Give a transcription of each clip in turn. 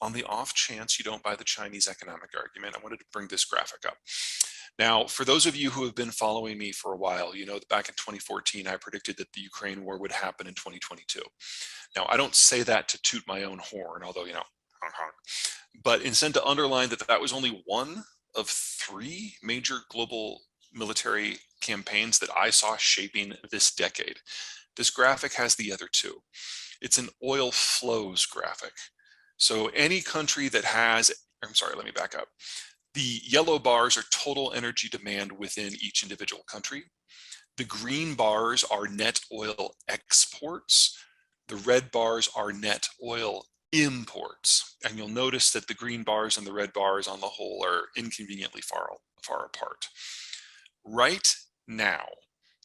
on the off chance you don't buy the Chinese economic argument, I wanted to bring this graphic up. Now, for those of you who have been following me for a while, you know that back in 2014, I predicted that the Ukraine war would happen in 2022. Now, I don't say that to toot my own horn, although, you know, but instead to underline that that was only one of three major global military campaigns that I saw shaping this decade. This graphic has the other two. It's an oil flows graphic. So any country that has, I'm sorry, let me back up. The yellow bars are total energy demand within each individual country. The green bars are net oil exports. The red bars are net oil imports. And you'll notice that the green bars and the red bars on the whole are inconveniently far apart. Right now,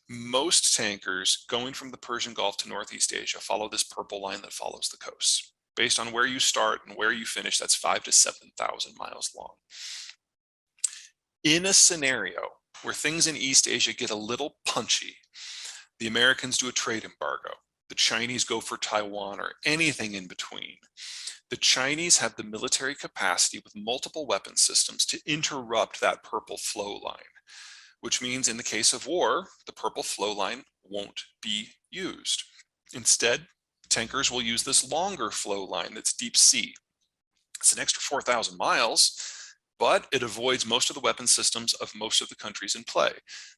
most tankers going from the Persian Gulf to Northeast Asia follow this purple line that follows the coast. Based on where you start and where you finish, that's 5,000 to 7,000 miles long. In a scenario where things in East Asia get a little punchy, the Americans do a trade embargo, the Chinese go for Taiwan, or anything in between. The Chinese have the military capacity with multiple weapon systems to interrupt that purple flow line, which means in the case of war, the purple flow line won't be used. Instead, tankers will use this longer flow line that's deep sea. It's an extra 4,000 miles, but it avoids most of the weapon systems of most of the countries in play.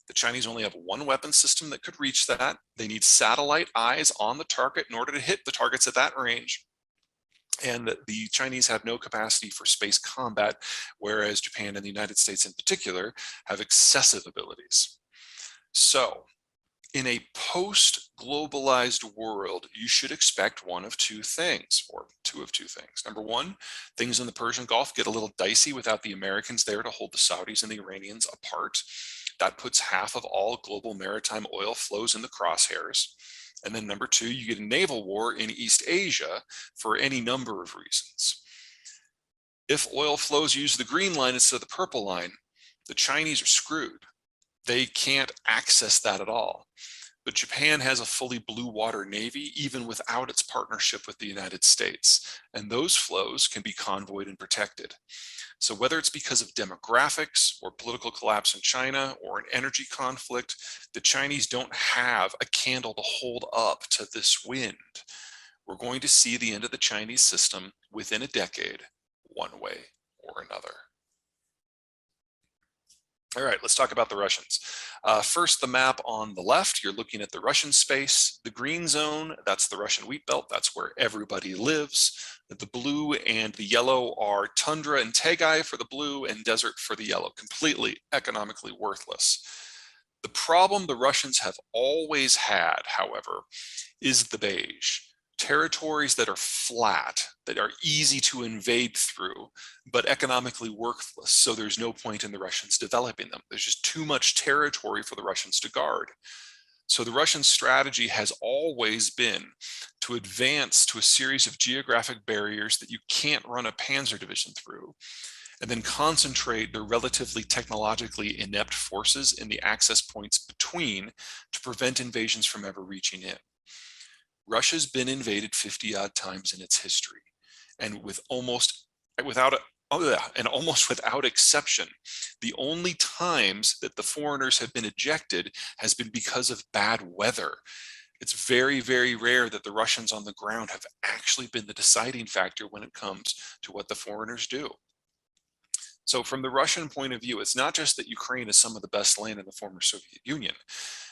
The Chinese only have one weapon system that could reach that. They need satellite eyes on the target in order to hit the targets at that range. And the Chinese have no capacity for space combat, whereas Japan and the United States in particular have excessive abilities. So, in a post-globalized world, you should expect one of two things, or two of two things. Number one, things in the Persian Gulf get a little dicey without the Americans there to hold the Saudis and the Iranians apart. That puts half of all global maritime oil flows in the crosshairs. And then number two, you get a naval war in East Asia for any number of reasons. If oil flows use the green line instead of the purple line, the Chinese are screwed. They can't access that at all. But Japan has a fully blue water navy, even without its partnership with the United States. And those flows can be convoyed and protected. So whether it's because of demographics or political collapse in China or an energy conflict, the Chinese don't have a candle to hold up to this wind. We're going to see the end of the Chinese system within a decade, one way or another. All right, let's talk about the Russians. First, the map on the left, you're looking at the Russian space. The green zone, that's the Russian wheat belt. That's where everybody lives. The blue and the yellow are tundra and taigai for the blue and desert for the yellow, completely economically worthless. The problem the Russians have always had, however, is the beige. Territories that are flat, that are easy to invade through, but economically worthless, so there's no point in the Russians developing them. There's just too much territory for the Russians to guard. So the Russian strategy has always been to advance to a series of geographic barriers that you can't run a panzer division through, and then concentrate their relatively technologically inept forces in the access points between to prevent invasions from ever reaching in. Russia's been invaded 50 odd times in its history, and almost without exception, the only times that the foreigners have been ejected has been because of bad weather. It's very, very rare that the Russians on the ground have actually been the deciding factor when it comes to what the foreigners do. So from the Russian point of view, it's not just that Ukraine is some of the best land in the former Soviet Union.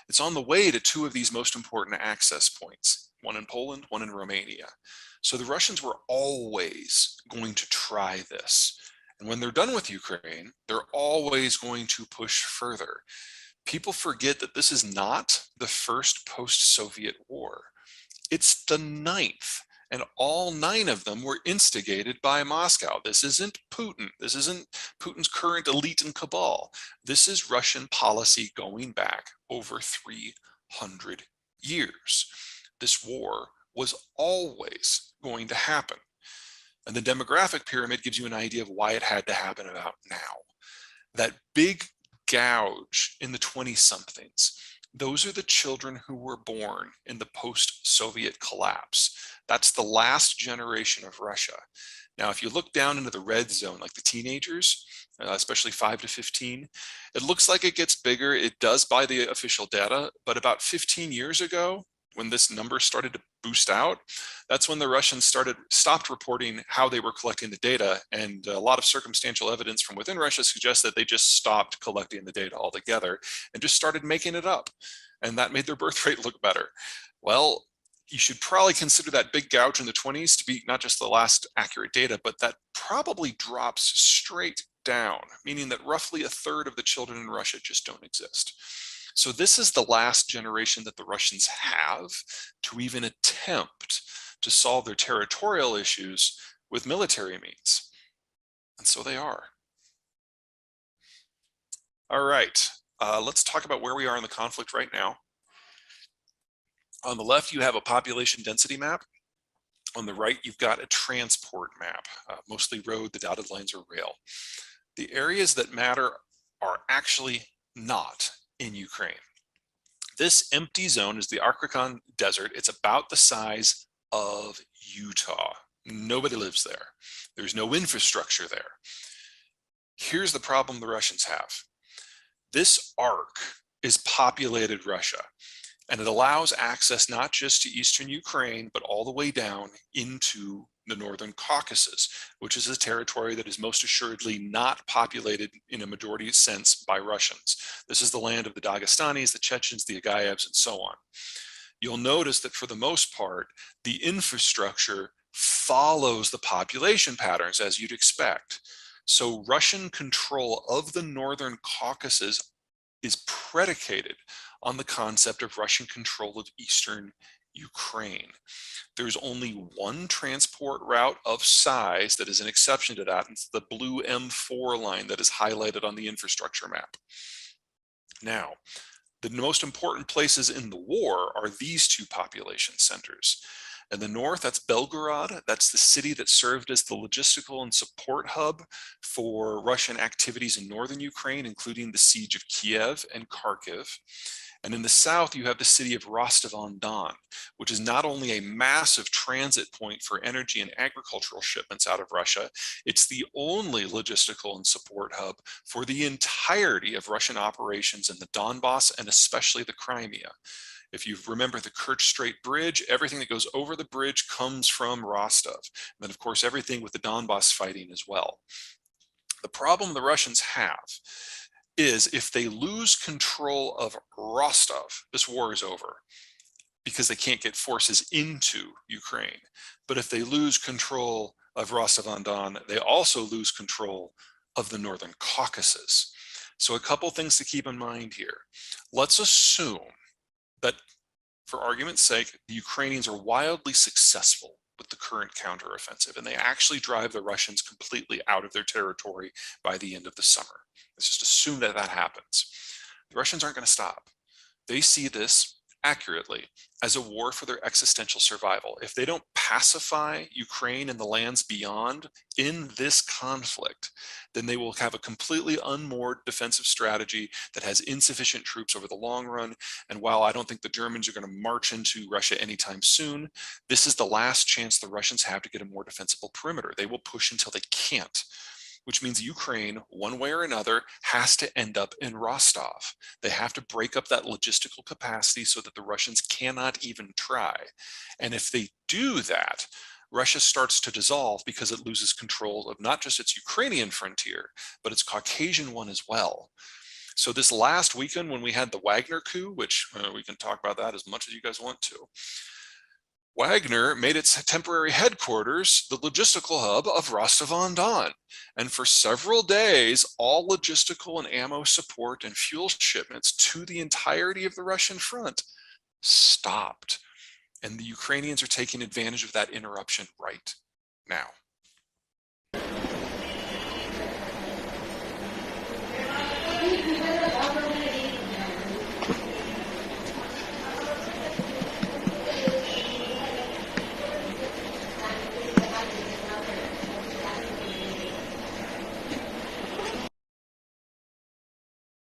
It's on the way to two of these most important access points, one in Poland, one in Romania. So the Russians were always going to try this. And when they're done with Ukraine, they're always going to push further. People forget that this is not the first post-Soviet war. It's the ninth. And all 9 of them were instigated by Moscow. This isn't Putin. This isn't Putin's current elite and cabal. This is Russian policy going back over 300 years. This war was always going to happen. And the demographic pyramid gives you an idea of why it had to happen about now. That big gouge in the 20-somethings, those are the children who were born in the post-Soviet collapse. That's the last generation of Russia. Now, if you look down into the red zone, like the teenagers, especially 5 to 15, it looks like it gets bigger. It does by the official data, but about 15 years ago, when this number started to boost out, that's when the Russians stopped reporting how they were collecting the data. And a lot of circumstantial evidence from within Russia suggests that they just stopped collecting the data altogether and just started making it up. And that made their birth rate look better. Well, you should probably consider that big gouge in the 20s to be not just the last accurate data, but that probably drops straight down, meaning that roughly a third of the children in Russia just don't exist. So this is the last generation that the Russians have to even attempt to solve their territorial issues with military means. And so they are. All right, let's talk about where we are in the conflict right now. On the left, you have a population density map. On the right, you've got a transport map, mostly road, the dotted lines are rail. The areas that matter are actually not in Ukraine. This empty zone is the Arkansas Desert. It's about the size of Utah. Nobody lives there. There's no infrastructure there. Here's the problem the Russians have. This arc is populated Russia, and it allows access not just to eastern Ukraine, but all the way down into the northern Caucasus, which is a territory that is most assuredly not populated in a majority sense by Russians. This is the land of the Dagestanis, the Chechens, the Agayevs, and so on. You'll notice that for the most part, the infrastructure follows the population patterns as you'd expect. So Russian control of the northern Caucasus is predicated on the concept of Russian control of eastern Ukraine. There's only one transport route of size that is an exception to that. It's the blue M4 line that is highlighted on the infrastructure map. Now, the most important places in the war are these two population centers. In the north, that's Belgorod. That's the city that served as the logistical and support hub for Russian activities in northern Ukraine, including the siege of Kiev and Kharkiv. And in the south, you have the city of Rostov-on-Don, which is not only a massive transit point for energy and agricultural shipments out of Russia, it's the only logistical and support hub for the entirety of Russian operations in the Donbass and especially the Crimea. If you remember the Kerch Strait Bridge, everything that goes over the bridge comes from Rostov. And then, of course, everything with the Donbass fighting as well. The problem the Russians have is if they lose control of Rostov, this war is over because they can't get forces into Ukraine. But if they lose control of Rostov-on-Don, they also lose control of the northern Caucasus. So a couple things to keep in mind here. Let's assume that, for argument's sake, the Ukrainians are wildly successful with the current counteroffensive, and they actually drive the Russians completely out of their territory by the end of the summer. Let's just assume that that happens. The Russians aren't going to stop. They see this accurately as a war for their existential survival. If they don't pacify Ukraine and the lands beyond in this conflict, then they will have a completely unmoored defensive strategy that has insufficient troops over the long run. And while I don't think the Germans are going to march into Russia anytime soon, this is the last chance the Russians have to get a more defensible perimeter. They will push until they can't, which means Ukraine, one way or another, has to end up in Rostov. They have to break up that logistical capacity so that the Russians cannot even try. And if they do that, Russia starts to dissolve because it loses control of not just its Ukrainian frontier, but its Caucasian one as well. So this last weekend when we had the Wagner coup, which we can talk about that as much as you guys want to, Wagner made its temporary headquarters the logistical hub of Rostov-on-Don. And for several days, all logistical and ammo support and fuel shipments to the entirety of the Russian front stopped. And the Ukrainians are taking advantage of that interruption right now.